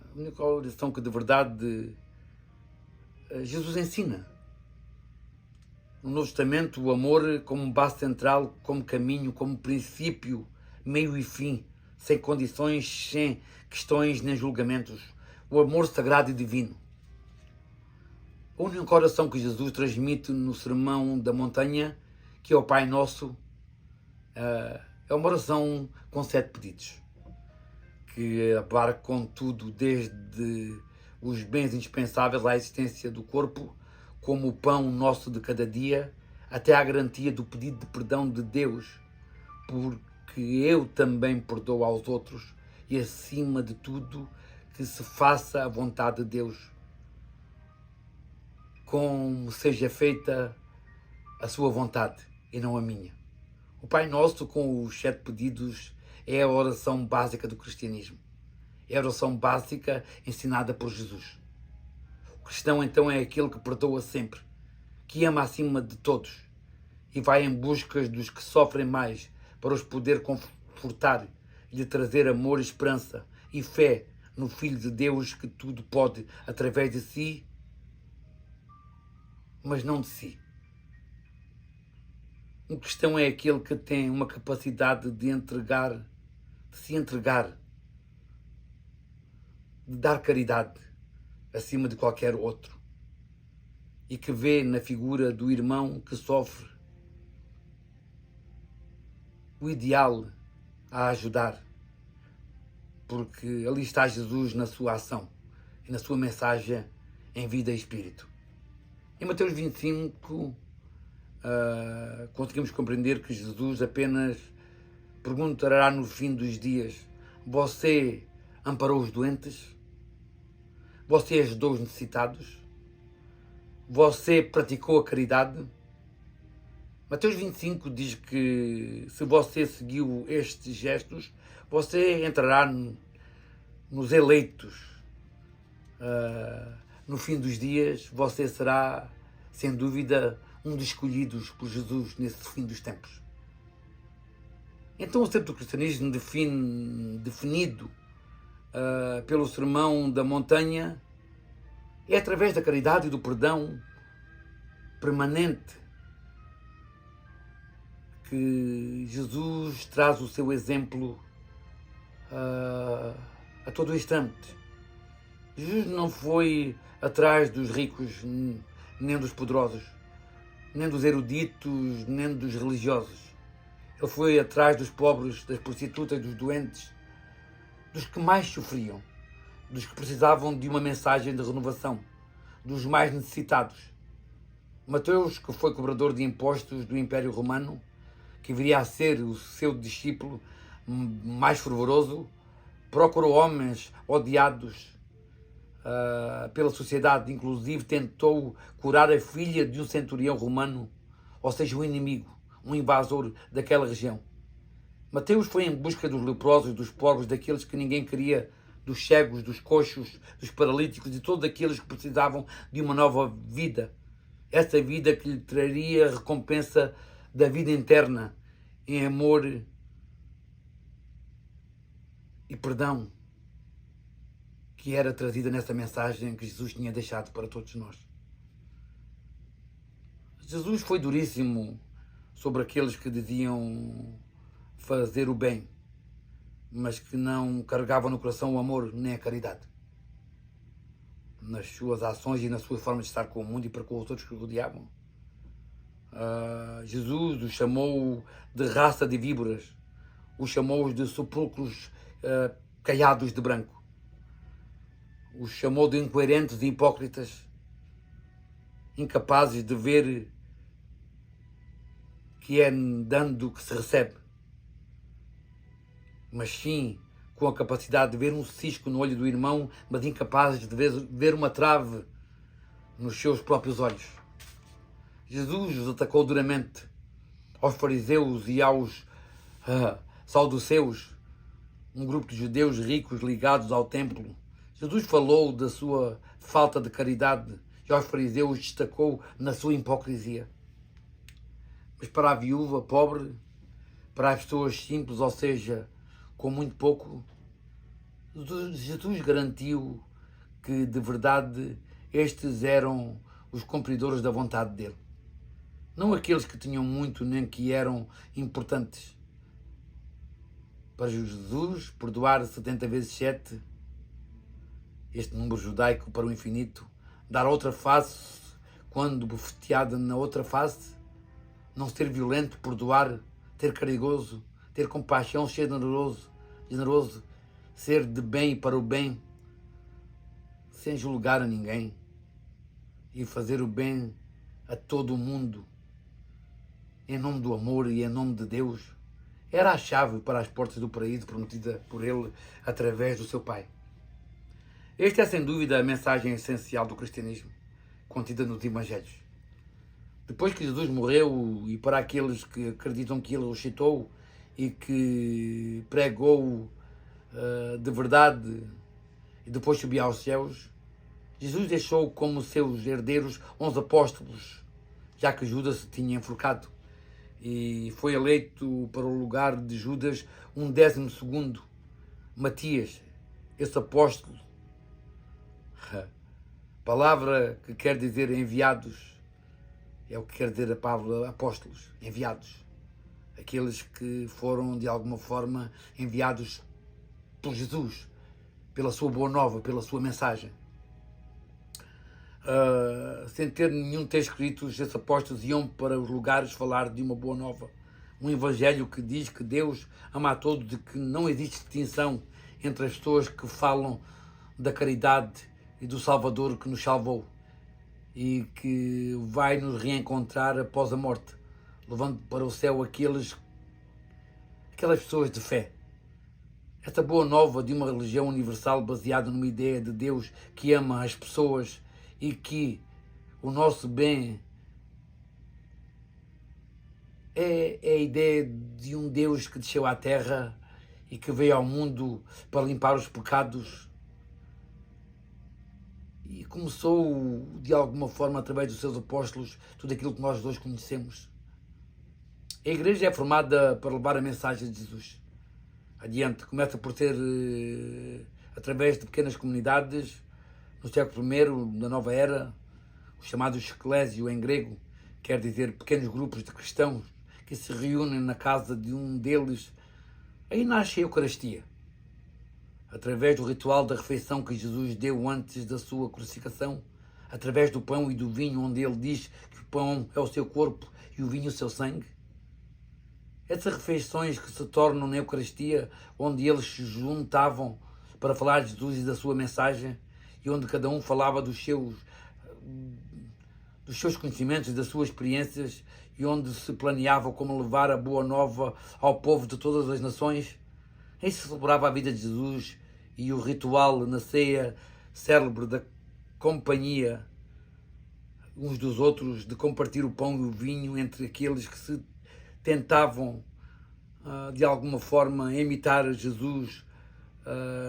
a única oração que de verdade Jesus ensina. No Novo Testamento, o amor como base central, como caminho, como princípio, meio e fim, sem condições, sem questões nem julgamentos. O amor sagrado e divino. A única oração que Jesus transmite no Sermão da Montanha, que é o Pai Nosso, é uma oração com 7 pedidos, que abarca com tudo, desde os bens indispensáveis à existência do corpo, como o pão nosso de cada dia, até à garantia do pedido de perdão de Deus, porque eu também perdoo aos outros, e acima de tudo, que se faça a vontade de Deus, como seja feita a sua vontade e não a minha. O Pai Nosso, com os 7 pedidos, é a oração básica do cristianismo. É a oração básica ensinada por Jesus. O cristão, então, é aquele que perdoa sempre, que ama acima de todos e vai em busca dos que sofrem mais para os poder confortar e lhe trazer amor, esperança e fé no Filho de Deus, que tudo pode através de si, mas não de si. Um cristão é aquele que tem uma capacidade de se entregar, de dar caridade acima de qualquer outro, e que vê na figura do irmão que sofre o ideal a ajudar, porque ali está Jesus na sua ação e na sua mensagem em vida e espírito. Em Mateus 25, conseguimos compreender que Jesus apenas perguntará no fim dos dias: você amparou os doentes? Você ajudou os necessitados? Você praticou a caridade? Mateus 25 diz que se você seguiu estes gestos, você entrará nos eleitos. No fim dos dias, você será, sem dúvida, um dos escolhidos por Jesus nesse fim dos tempos. Então o centro do cristianismo definido pelo Sermão da Montanha é através da caridade e do perdão permanente que Jesus traz o seu exemplo a todo instante. Jesus não foi atrás dos ricos, nem dos poderosos, nem dos eruditos, nem dos religiosos. Ele foi atrás dos pobres, das prostitutas, dos doentes, dos que mais sofriam, dos que precisavam de uma mensagem de renovação, dos mais necessitados. Mateus, que foi cobrador de impostos do Império Romano, que viria a ser o seu discípulo mais fervoroso, procurou homens odiados pela sociedade, inclusive tentou curar a filha de um centurião romano, ou seja, um inimigo, um invasor daquela região. Mateus foi em busca dos leprosos, dos pobres, daqueles que ninguém queria, dos cegos, dos coxos, dos paralíticos, de todos aqueles que precisavam de uma nova vida. Essa vida que lhe traria a recompensa da vida interna em amor e perdão, que era trazida nessa mensagem que Jesus tinha deixado para todos nós. Jesus foi duríssimo sobre aqueles que diziam fazer o bem, mas que não carregavam no coração o amor nem a caridade. Nas suas ações e na sua forma de estar com o mundo e para com os outros que o rodeavam. Jesus os chamou de raça de víboras, os chamou de sepulcros caiados de branco, os chamou de incoerentes e hipócritas, incapazes de ver que é dando que se recebe, mas sim com a capacidade de ver um cisco no olho do irmão, mas incapazes de ver uma trave nos seus próprios olhos. Jesus os atacou duramente aos fariseus e aos saduceus, um grupo de judeus ricos ligados ao templo. Jesus falou da sua falta de caridade e aos fariseus destacou na sua hipocrisia. Mas para a viúva pobre, para as pessoas simples, ou seja, com muito pouco, Jesus garantiu que de verdade estes eram os cumpridores da vontade dele. Não aqueles que tinham muito nem que eram importantes. Para Jesus, perdoar 70 vezes 7, este número judaico para o infinito, dar outra face quando bofeteada na outra face, não ser violento, perdoar, ter caridoso, ter compaixão, ser generoso, ser de bem para o bem, sem julgar a ninguém e fazer o bem a todo o mundo, em nome do amor e em nome de Deus, era a chave para as portas do paraíso prometida por ele através do seu Pai. Esta é sem dúvida a mensagem essencial do cristianismo, contida nos Evangelhos. Depois que Jesus morreu, e para aqueles que acreditam que ele ressuscitou e que pregou de verdade e depois subiu aos céus, Jesus deixou como seus herdeiros 11 apóstolos, já que Judas se tinha enforcado, e foi eleito para o lugar de Judas um 12º, Matias, esse apóstolo. Palavra que quer dizer enviados, é o que quer dizer a palavra apóstolos, enviados. Aqueles que foram de alguma forma enviados por Jesus, pela sua boa nova, pela sua mensagem. Sem ter nenhum texto escrito, esses apóstolos iam para os lugares falar de uma boa nova. Um evangelho que diz que Deus ama a todos e que não existe distinção entre as pessoas que falam da caridade e do Salvador que nos salvou e que vai nos reencontrar após a morte, levando para o céu aquelas pessoas de fé. Esta boa nova de uma religião universal baseada numa ideia de Deus que ama as pessoas e que o nosso bem é a ideia de um Deus que desceu à terra e que veio ao mundo para limpar os pecados e começou de alguma forma através dos seus apóstolos tudo aquilo que nós dois conhecemos. A igreja é formada para levar a mensagem de Jesus adiante. Começa por ser através de pequenas comunidades no século I da nova era, os chamados eclésio em grego, quer dizer pequenos grupos de cristãos que se reúnem na casa de um deles. Aí nasce a Eucaristia, através do ritual da refeição que Jesus deu antes da sua crucificação, através do pão e do vinho, onde ele diz que o pão é o seu corpo e o vinho o seu sangue. Essas refeições que se tornam na Eucaristia, onde eles se juntavam para falar de Jesus e da sua mensagem, e onde cada um falava dos seus conhecimentos, das suas experiências, e onde se planeava como levar a boa nova ao povo de todas as nações. Aí se celebrava a vida de Jesus e o ritual na ceia célebre da companhia uns dos outros, de compartilhar o pão e o vinho entre aqueles que se tentavam de alguma forma imitar Jesus,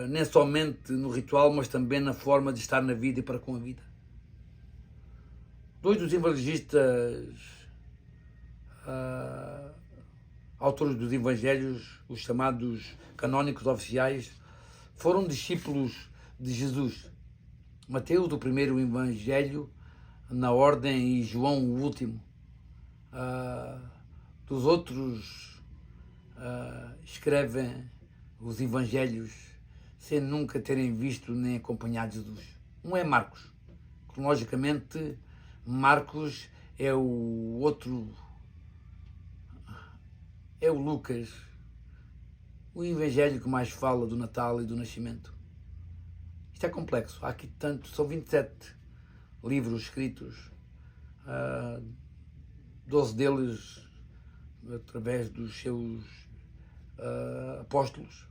nem somente no ritual, mas também na forma de estar na vida e para com a vida. Dois dos evangelistas, autores dos evangelhos, os chamados canónicos oficiais, foram discípulos de Jesus. Mateus, o primeiro evangelho na ordem, e João, o último. Dos outros escrevem os evangelhos sem nunca terem visto nem acompanhado Jesus. Um é Marcos. Cronologicamente, Marcos é o outro, é o Lucas, o evangelho que mais fala do Natal e do nascimento. Isto é complexo. Há aqui tanto, são 27 livros escritos, 12 deles através dos seus apóstolos.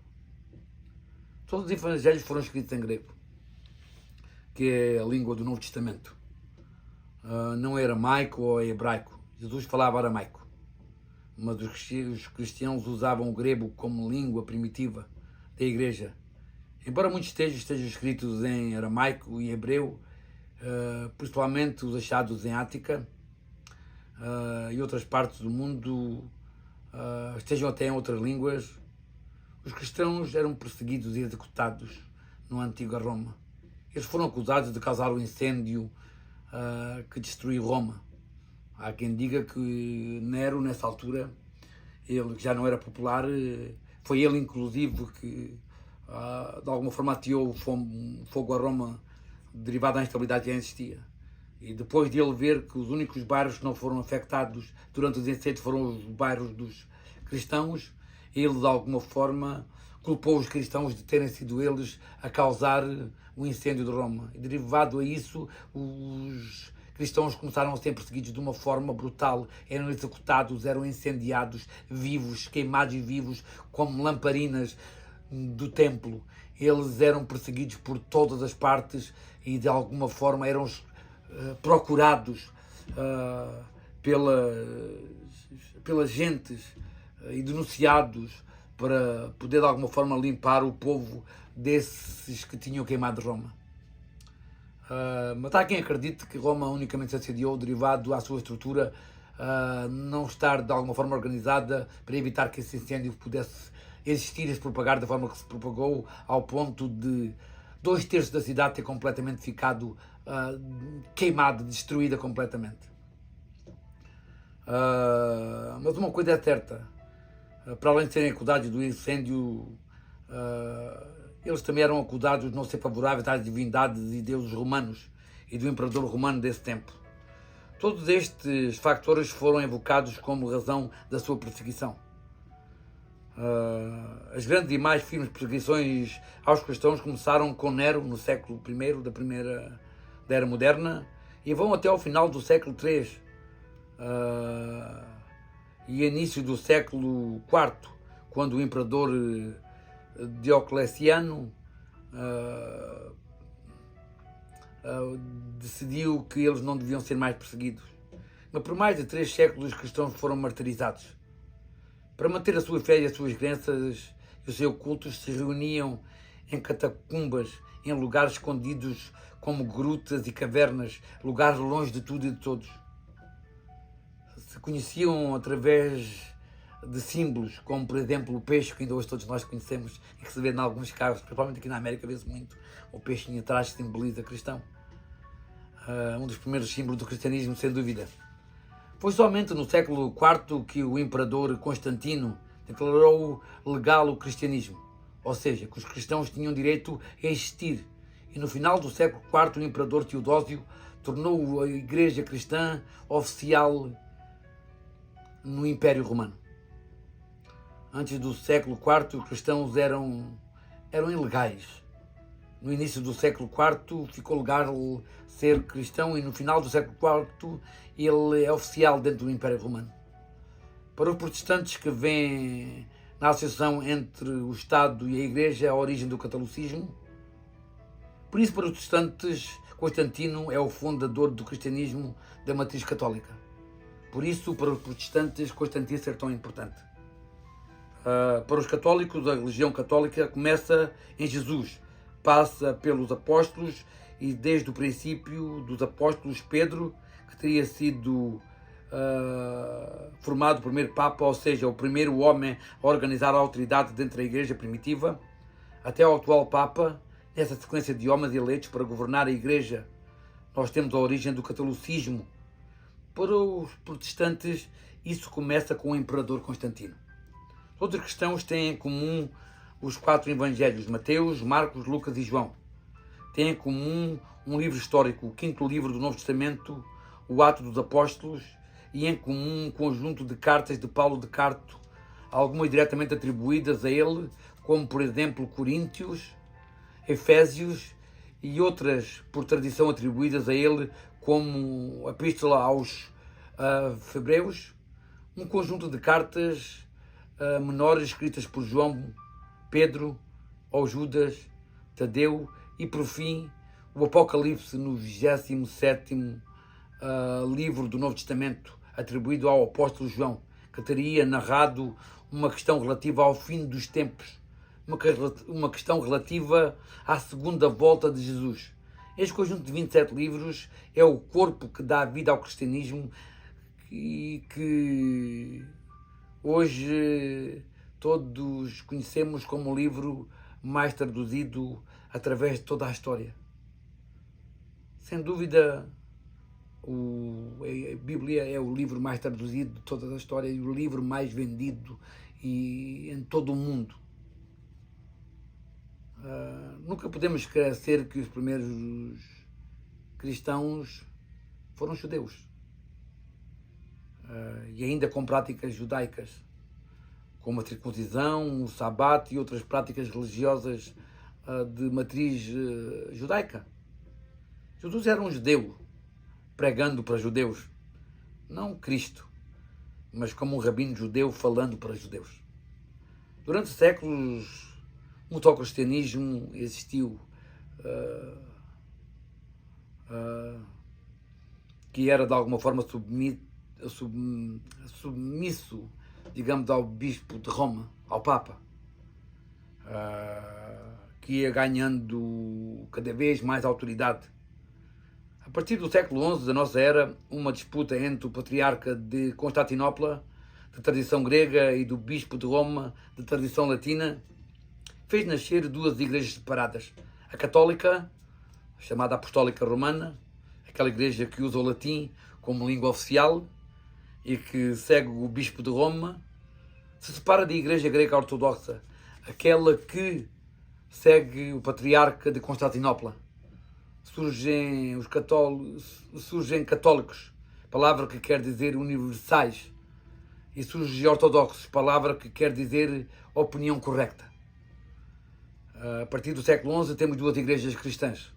Todos os evangelhos foram escritos em grego, que é a língua do Novo Testamento. Não é aramaico ou hebraico. Jesus falava aramaico, mas os cristãos usavam o grego como língua primitiva da Igreja. Embora muitos textos estejam escritos em aramaico e hebreu, principalmente os achados em Ática e outras partes do mundo, estejam até em outras línguas, os cristãos eram perseguidos e executados no antiga Roma. Eles foram acusados de causar o incêndio que destruiu Roma. Há quem diga que Nero, nessa altura, ele que já não era popular, foi ele inclusive que de alguma forma ateou o fogo a Roma, derivado da instabilidade que já existia. E depois de ele ver que os únicos bairros que não foram afetados durante os incêndios foram os bairros dos cristãos, ele de alguma forma culpou os cristãos de terem sido eles a causar o incêndio de Roma. E derivado a isso, os cristãos começaram a ser perseguidos de uma forma brutal, eram executados, eram incendiados vivos, queimados vivos, como lamparinas do templo. Eles eram perseguidos por todas as partes e de alguma forma eram procurados pelas gentes e denunciados para poder de alguma forma limpar o povo desses que tinham queimado Roma. Mas há quem acredite que Roma unicamente se assediou derivado à sua estrutura não estar de alguma forma organizada para evitar que esse incêndio pudesse existir e se propagar da forma que se propagou, ao ponto de 2/3 da cidade ter completamente ficado queimada, destruída completamente. Mas uma coisa é certa, para além de serem acusados do incêndio, eles também eram acusados de não ser favoráveis às divindades e deuses romanos e do imperador romano desse tempo. Todos estes factores foram evocados como razão da sua perseguição. As grandes e mais firmes perseguições aos cristãos começaram com Nero no século I da Era Moderna e vão até ao final do século III e início do século IV, quando o imperador Diocleciano decidiu que eles não deviam ser mais perseguidos. Mas por mais de 3 séculos os cristãos foram martirizados. Para manter a sua fé e as suas crenças e os seus cultos, se reuniam em catacumbas, em lugares escondidos como grutas e cavernas, lugares longe de tudo e de todos. Se conheciam através de símbolos, como por exemplo o peixe, que ainda hoje todos nós conhecemos e que se vê em alguns casos, principalmente aqui na América, vê-se muito o peixinho atrás que simboliza cristão. Um dos primeiros símbolos do cristianismo, sem dúvida. Foi somente no século IV que o imperador Constantino declarou legal o cristianismo, ou seja, que os cristãos tinham direito a existir. E no final do século IV, o imperador Teodósio tornou a Igreja cristã oficial no Império Romano. Antes do século IV, os cristãos eram ilegais. No início do século IV ficou legal ser cristão e no final do século IV ele é oficial dentro do Império Romano. Para os protestantes que veem na associação entre o Estado e a Igreja a origem do catolicismo, por isso para os protestantes Constantino é o fundador do cristianismo da matriz católica. Por isso para os protestantes Constantino é tão importante. Para os católicos a religião católica começa em Jesus, passa pelos apóstolos e desde o princípio dos apóstolos Pedro, que teria sido formado o primeiro Papa, ou seja, o primeiro homem a organizar a autoridade dentro da Igreja primitiva, até ao atual Papa, nessa sequência de homens eleitos para governar a Igreja. Nós temos a origem do catolicismo. Para os protestantes, isso começa com o imperador Constantino. Todos os cristãos têm em comum os 4 evangelhos, Mateus, Marcos, Lucas e João. Têm em comum um livro histórico, o 5º livro do Novo Testamento, o Atos dos Apóstolos, e em comum um conjunto de cartas de Paulo de Tarso, algumas diretamente atribuídas a ele, como por exemplo Coríntios, Efésios, e outras por tradição atribuídas a ele, como a Epístola aos Hebreus, um conjunto de cartas menores escritas por João, Pedro, ou Judas, Tadeu e, por fim, o Apocalipse no 27º livro do Novo Testamento, atribuído ao apóstolo João, que teria narrado uma questão relativa ao fim dos tempos, uma questão relativa à segunda volta de Jesus. Este conjunto de 27 livros é o corpo que dá vida ao cristianismo e que hoje todos conhecemos como o livro mais traduzido através de toda a história. Sem dúvida, a Bíblia é o livro mais traduzido de toda a história e o livro mais vendido em todo o mundo. Nunca podemos esquecer que os primeiros cristãos foram judeus, e ainda com práticas judaicas, como a circuncisão, o sabate e outras práticas religiosas de matriz judaica. Jesus era um judeu, pregando para judeus, não Cristo, mas como um rabino judeu falando para judeus. Durante séculos, muito ao cristianismo existiu, que era de alguma forma submisso, digamos, ao bispo de Roma, ao Papa, que ia ganhando cada vez mais autoridade. A partir do século XI da nossa era, uma disputa entre o patriarca de Constantinopla, de tradição grega, e do bispo de Roma, de tradição latina, fez nascer duas igrejas separadas. A católica, chamada Apostólica Romana, aquela igreja que usa o latim como língua oficial e que segue o bispo de Roma, se separa da igreja grega ortodoxa, aquela que segue o patriarca de Constantinopla. Surgem católicos, palavra que quer dizer universais, e surgem ortodoxos, palavra que quer dizer opinião correta. A partir do século XI temos duas igrejas cristãs.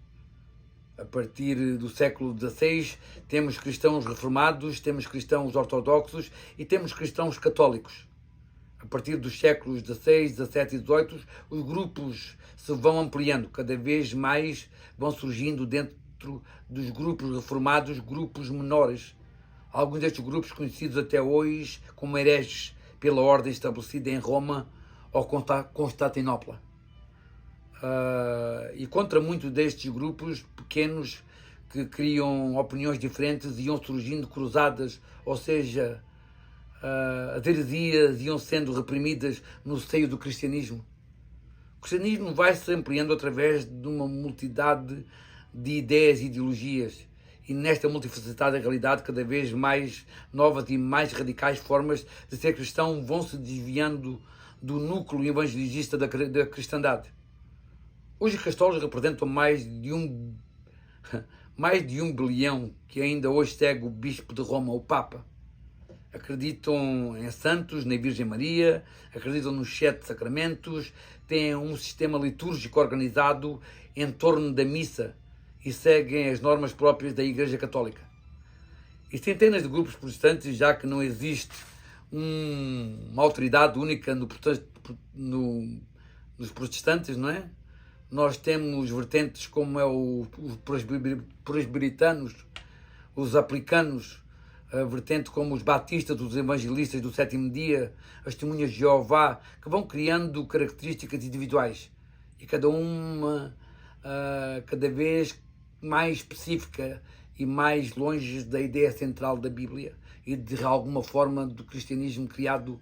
A partir do século XVI temos cristãos reformados, temos cristãos ortodoxos e temos cristãos católicos. A partir dos séculos XVI, XVII e XVIII, os grupos se vão ampliando, cada vez mais vão surgindo dentro dos grupos reformados, grupos menores. Alguns destes grupos conhecidos até hoje como hereges pela ordem estabelecida em Roma ou Constantinopla. E contra muitos destes grupos pequenos que criam opiniões diferentes, iam surgindo cruzadas, ou seja, as heresias iam sendo reprimidas no seio do cristianismo. O cristianismo vai se ampliando através de uma multidade de ideias e ideologias, e nesta multifacetada realidade, cada vez mais novas e mais radicais formas de ser cristão vão se desviando do núcleo evangelista da cristandade. Hoje os católicos representam mais de um bilhão que ainda hoje segue o bispo de Roma, o Papa. Acreditam em santos, na Virgem Maria, acreditam nos 7 sacramentos, têm um sistema litúrgico organizado em torno da missa e seguem as normas próprias da Igreja Católica. E centenas de grupos protestantes, já que não existe uma autoridade única nos protestantes, não é? Nós temos vertentes como os presbiteritanos, os aplicanos, a vertente como os batistas, os evangelistas do sétimo dia, as testemunhas de Jeová, que vão criando características individuais e cada uma cada vez mais específica e mais longe da ideia central da Bíblia e de alguma forma do cristianismo criado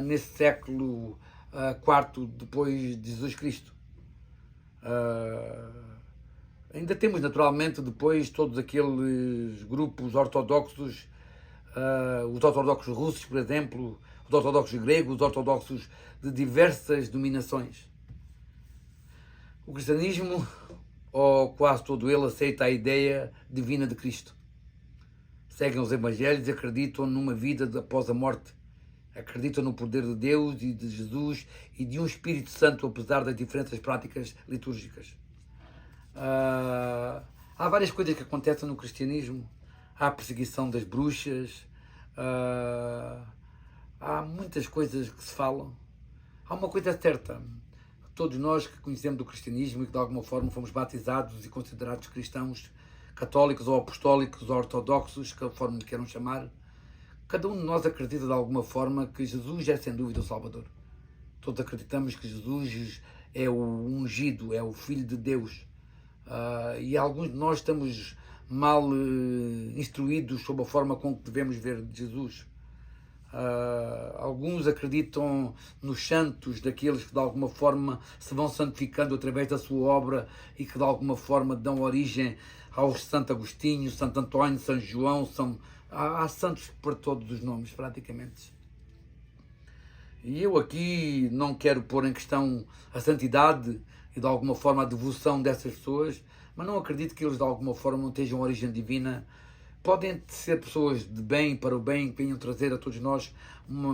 nesse século IV depois de Jesus Cristo. Ainda temos naturalmente depois todos aqueles grupos ortodoxos, os ortodoxos russos, por exemplo, os ortodoxos gregos, os ortodoxos de diversas denominações. O cristianismo, ou quase todo ele, aceita a ideia divina de Cristo. Seguem os evangelhos e acreditam numa vida após a morte. Acreditam no poder de Deus e de Jesus e de um Espírito Santo, apesar das diferentes práticas litúrgicas. Há várias coisas que acontecem no cristianismo. Há a perseguição das bruxas, há muitas coisas que se falam. Há uma coisa certa: todos nós que conhecemos do cristianismo e que de alguma forma fomos batizados e considerados cristãos, católicos ou apostólicos ou ortodoxos, conforme queiram chamar, cada um de nós acredita de alguma forma que Jesus é sem dúvida o Salvador. Todos acreditamos que Jesus é o ungido, é o Filho de Deus. E alguns de nós estamos mal instruídos sobre a forma com que devemos ver Jesus. Alguns acreditam nos santos, daqueles que de alguma forma se vão santificando através da sua obra e que de alguma forma dão origem aos Santo Agostinho, Santo António, São João. Há santos por todos os nomes, praticamente. E eu aqui não quero pôr em questão a santidade e de alguma forma a devoção dessas pessoas, mas não acredito que eles de alguma forma não tenham origem divina. Podem ser pessoas de bem para o bem, que venham trazer a todos nós uma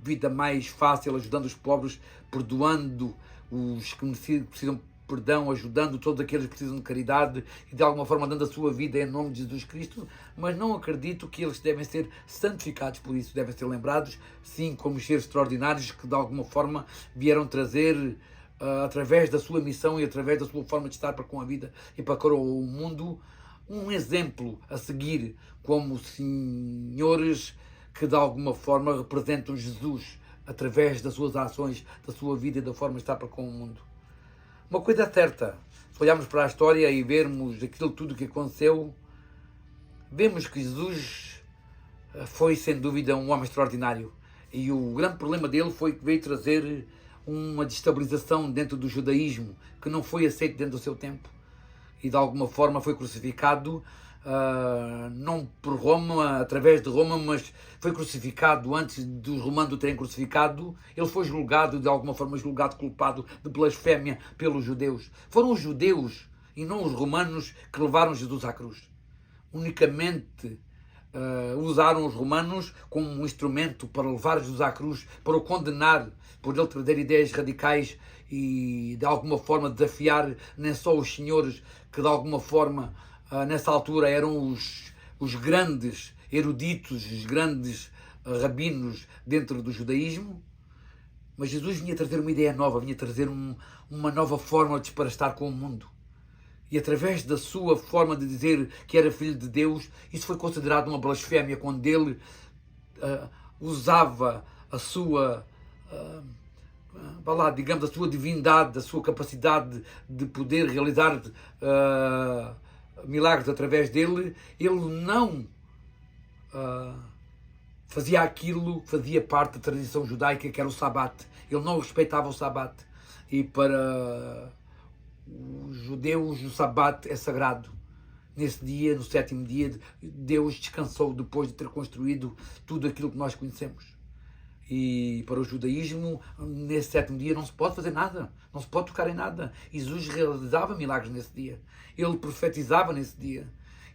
vida mais fácil, ajudando os pobres, perdoando os que precisam de perdão, ajudando todos aqueles que precisam de caridade e de alguma forma dando a sua vida em nome de Jesus Cristo, mas não acredito que eles devem ser santificados por isso, devem ser lembrados, sim, como seres extraordinários que de alguma forma vieram trazer, através da sua missão e através da sua forma de estar para com a vida e para com o mundo, um exemplo a seguir como senhores que de alguma forma representam Jesus através das suas ações, da sua vida e da forma de estar para com o mundo. Uma coisa é certa, se olharmos para a história e vermos aquilo tudo que aconteceu, vemos que Jesus foi sem dúvida um homem extraordinário e o grande problema dele foi que veio trazer uma destabilização dentro do judaísmo que não foi aceito dentro do seu tempo e de alguma forma foi crucificado, não por Roma, através de Roma, mas foi crucificado antes dos romanos o terem crucificado. Ele foi julgado, de alguma forma julgado, culpado de blasfémia pelos judeus. Foram os judeus e não os romanos que levaram Jesus à cruz. Unicamente usaram os romanos como um instrumento para levar Jesus à cruz, para o condenar, por ele trazer ideias radicais e de alguma forma desafiar nem só os senhores que de alguma forma nessa altura eram os grandes eruditos, os grandes rabinos dentro do judaísmo, mas Jesus vinha trazer uma ideia nova, vinha trazer uma nova forma para estar com o mundo. E através da sua forma de dizer que era filho de Deus, isso foi considerado uma blasfémia quando ele usava a sua, digamos, a sua divindade, a sua capacidade de poder realizar milagres através dele. Ele não fazia aquilo que fazia parte da tradição judaica, que era o sabate. Ele não respeitava o sabate. E para os judeus o sabate é sagrado. Nesse dia, no sétimo dia, Deus descansou depois de ter construído tudo aquilo que nós conhecemos. E para o judaísmo, nesse sétimo dia não se pode fazer nada, não se pode tocar em nada. Jesus realizava milagres nesse dia, ele profetizava nesse dia,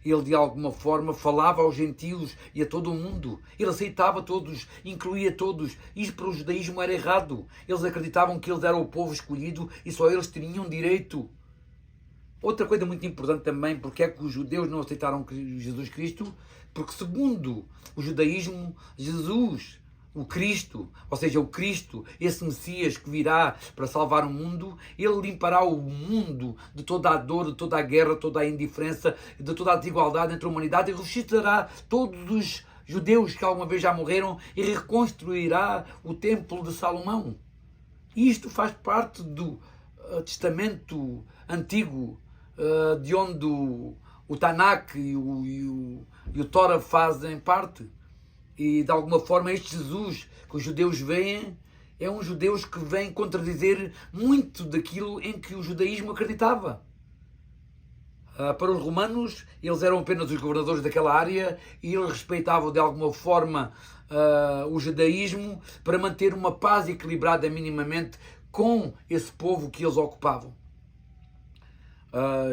ele de alguma forma falava aos gentios e a todo o mundo, ele aceitava todos, incluía todos. Isto para o judaísmo era errado, eles acreditavam que eles eram o povo escolhido e só eles tinham direito. Outra coisa muito importante também, porque é que os judeus não aceitaram Jesus Cristo? Porque segundo o judaísmo, Jesus, o Cristo, ou seja, o Cristo, esse Messias que virá para salvar o mundo, ele limpará o mundo de toda a dor, de toda a guerra, de toda a indiferença, de toda a desigualdade entre a humanidade e ressuscitará todos os judeus que alguma vez já morreram e reconstruirá o templo de Salomão. Isto faz parte do Testamento Antigo, de onde o Tanakh e o Torá fazem parte. E de alguma forma este Jesus que os judeus veem é um judeu que vem contradizer muito daquilo em que o judaísmo acreditava. Para os romanos, eles eram apenas os governadores daquela área e eles respeitavam de alguma forma o judaísmo para manter uma paz equilibrada minimamente com esse povo que eles ocupavam.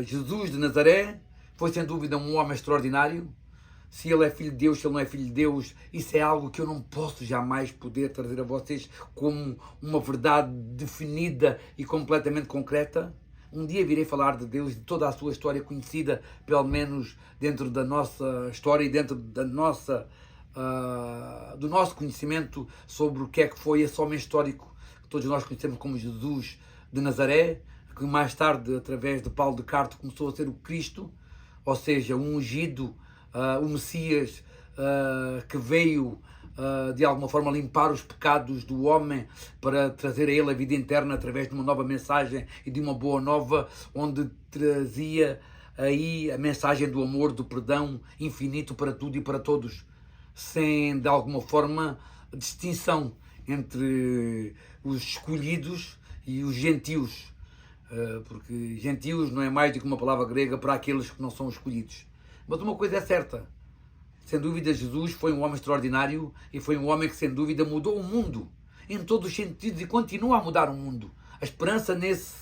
Jesus de Nazaré foi sem dúvida um homem extraordinário. Se ele é filho de Deus, se ele não é filho de Deus, isso é algo que eu não posso jamais poder trazer a vocês como uma verdade definida e completamente concreta. Um dia virei falar de Deus, de toda a sua história conhecida, pelo menos dentro da nossa história e dentro da nossa, do nosso conhecimento sobre o que é que foi esse homem histórico que todos nós conhecemos como Jesus de Nazaré, que mais tarde, através de Paulo de Tarso, começou a ser o Cristo, ou seja, um ungido, o Messias que veio de alguma forma limpar os pecados do homem para trazer a ele a vida interna através de uma nova mensagem e de uma boa nova, onde trazia aí a mensagem do amor, do perdão infinito para tudo e para todos, sem de alguma forma distinção entre os escolhidos e os gentios, porque gentios não é mais do que uma palavra grega para aqueles que não são escolhidos. Mas uma coisa é certa: sem dúvida, Jesus foi um homem extraordinário e foi um homem que, sem dúvida, mudou o mundo em todos os sentidos e continua a mudar o mundo. A esperança nesse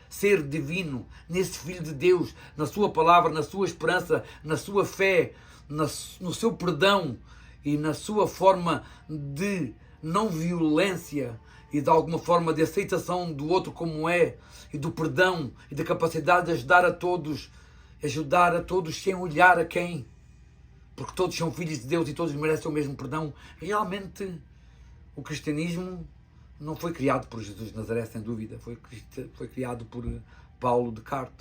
ser divino, nesse Filho de Deus, na sua palavra, na sua esperança, na sua fé, no seu perdão e na sua forma de não violência e de alguma forma de aceitação do outro como é, e do perdão e da capacidade de ajudar a todos sem olhar a quem. Porque todos são filhos de Deus e todos merecem o mesmo perdão. Realmente, o cristianismo não foi criado por Jesus de Nazaré, sem dúvida. Foi criado por Paulo de Tarso.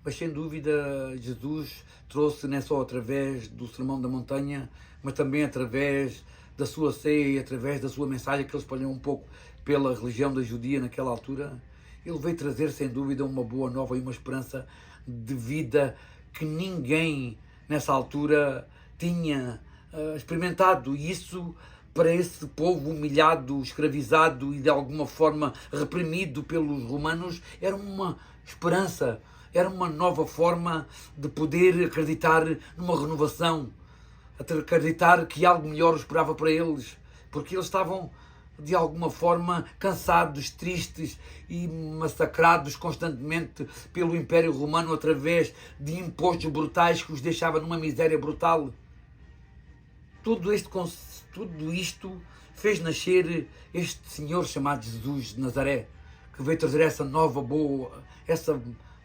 Mas, sem dúvida, Jesus trouxe não só através do Sermão da Montanha, mas também através da sua ceia e através da sua mensagem que ele espalhou um pouco pela religião da judia naquela altura. Ele veio trazer, sem dúvida, uma boa nova e uma esperança de vida que ninguém nessa altura tinha experimentado, e isso para esse povo humilhado, escravizado e de alguma forma reprimido pelos romanos era uma esperança, era uma nova forma de poder acreditar numa renovação, acreditar que algo melhor esperava para eles, porque eles estavam de alguma forma cansados, tristes e massacrados constantemente pelo Império Romano através de impostos brutais que os deixava numa miséria brutal. Tudo isto fez nascer este Senhor chamado Jesus de Nazaré, que veio trazer essa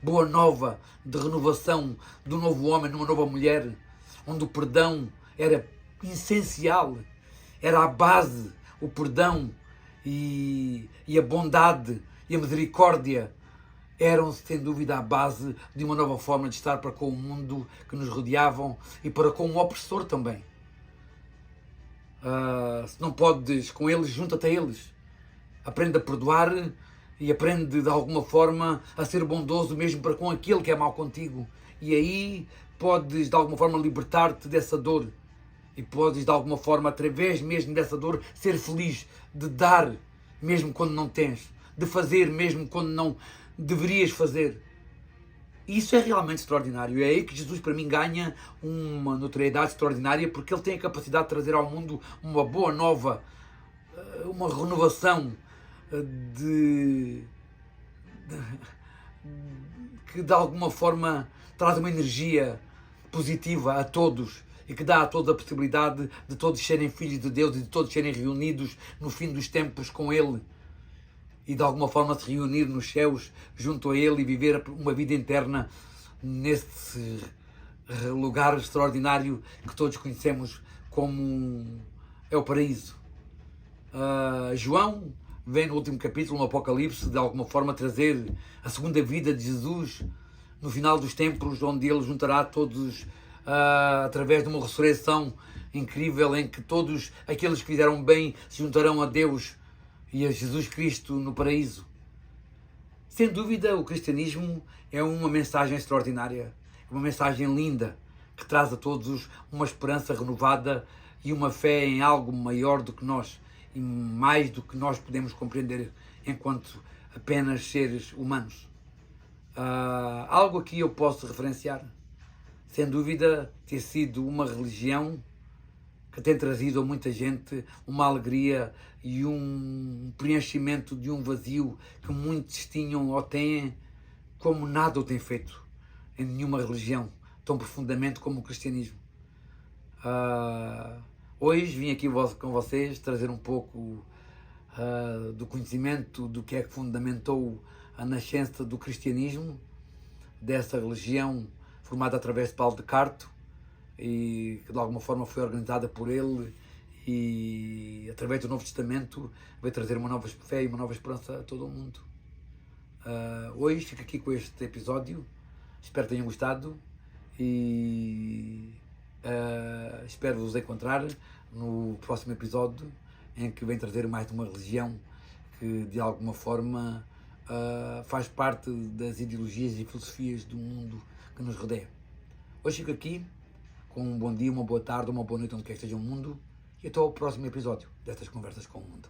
boa nova de renovação do novo homem numa nova mulher, onde o perdão era essencial, era a base. O perdão e a bondade e a misericórdia eram, sem dúvida, a base de uma nova forma de estar para com o mundo que nos rodeavam e para com o opressor também. Se não podes com eles, junta-te a eles. Aprende a perdoar e aprende, de alguma forma, a ser bondoso mesmo para com aquele que é mau contigo. E aí podes, de alguma forma, libertar-te dessa dor. E podes, de alguma forma, através mesmo dessa dor, ser feliz, de dar mesmo quando não tens, de fazer mesmo quando não deverias fazer. Isso é realmente extraordinário. É aí que Jesus, para mim, ganha uma notoriedade extraordinária, porque ele tem a capacidade de trazer ao mundo uma boa nova, uma renovação que, de alguma forma, traz uma energia positiva a todos. E que dá a todos a possibilidade de todos serem filhos de Deus e de todos serem reunidos no fim dos tempos com Ele. E de alguma forma se reunir nos céus junto a Ele e viver uma vida interna nesse lugar extraordinário que todos conhecemos como é o paraíso. João vem no último capítulo, no Apocalipse, de alguma forma trazer a segunda vida de Jesus no final dos tempos, onde Ele juntará todos através de uma ressurreição incrível em que todos aqueles que fizeram bem se juntarão a Deus e a Jesus Cristo no paraíso. Sem dúvida, o cristianismo é uma mensagem extraordinária, uma mensagem linda, que traz a todos uma esperança renovada e uma fé em algo maior do que nós e mais do que nós podemos compreender enquanto apenas seres humanos. Algo aqui eu posso referenciar. Sem dúvida, ter sido uma religião que tem trazido a muita gente uma alegria e um preenchimento de um vazio que muitos tinham ou têm, como nada o tem feito em nenhuma religião, tão profundamente como o cristianismo. Hoje vim aqui com vocês trazer um pouco do conhecimento do que é que fundamentou a nascença do cristianismo, dessa religião formada através de Paulo de Tarso e que de alguma forma foi organizada por ele e através do Novo Testamento veio trazer uma nova fé e uma nova esperança a todo o mundo. Hoje fico aqui com este episódio, espero que tenham gostado e espero vos encontrar no próximo episódio, em que vem trazer mais de uma religião que de alguma forma faz parte das ideologias e filosofias do mundo que nos rodeia. Hoje fico aqui com um bom dia, uma boa tarde, uma boa noite, onde quer que esteja o mundo, e até ao próximo episódio destas Conversas com o Mundo.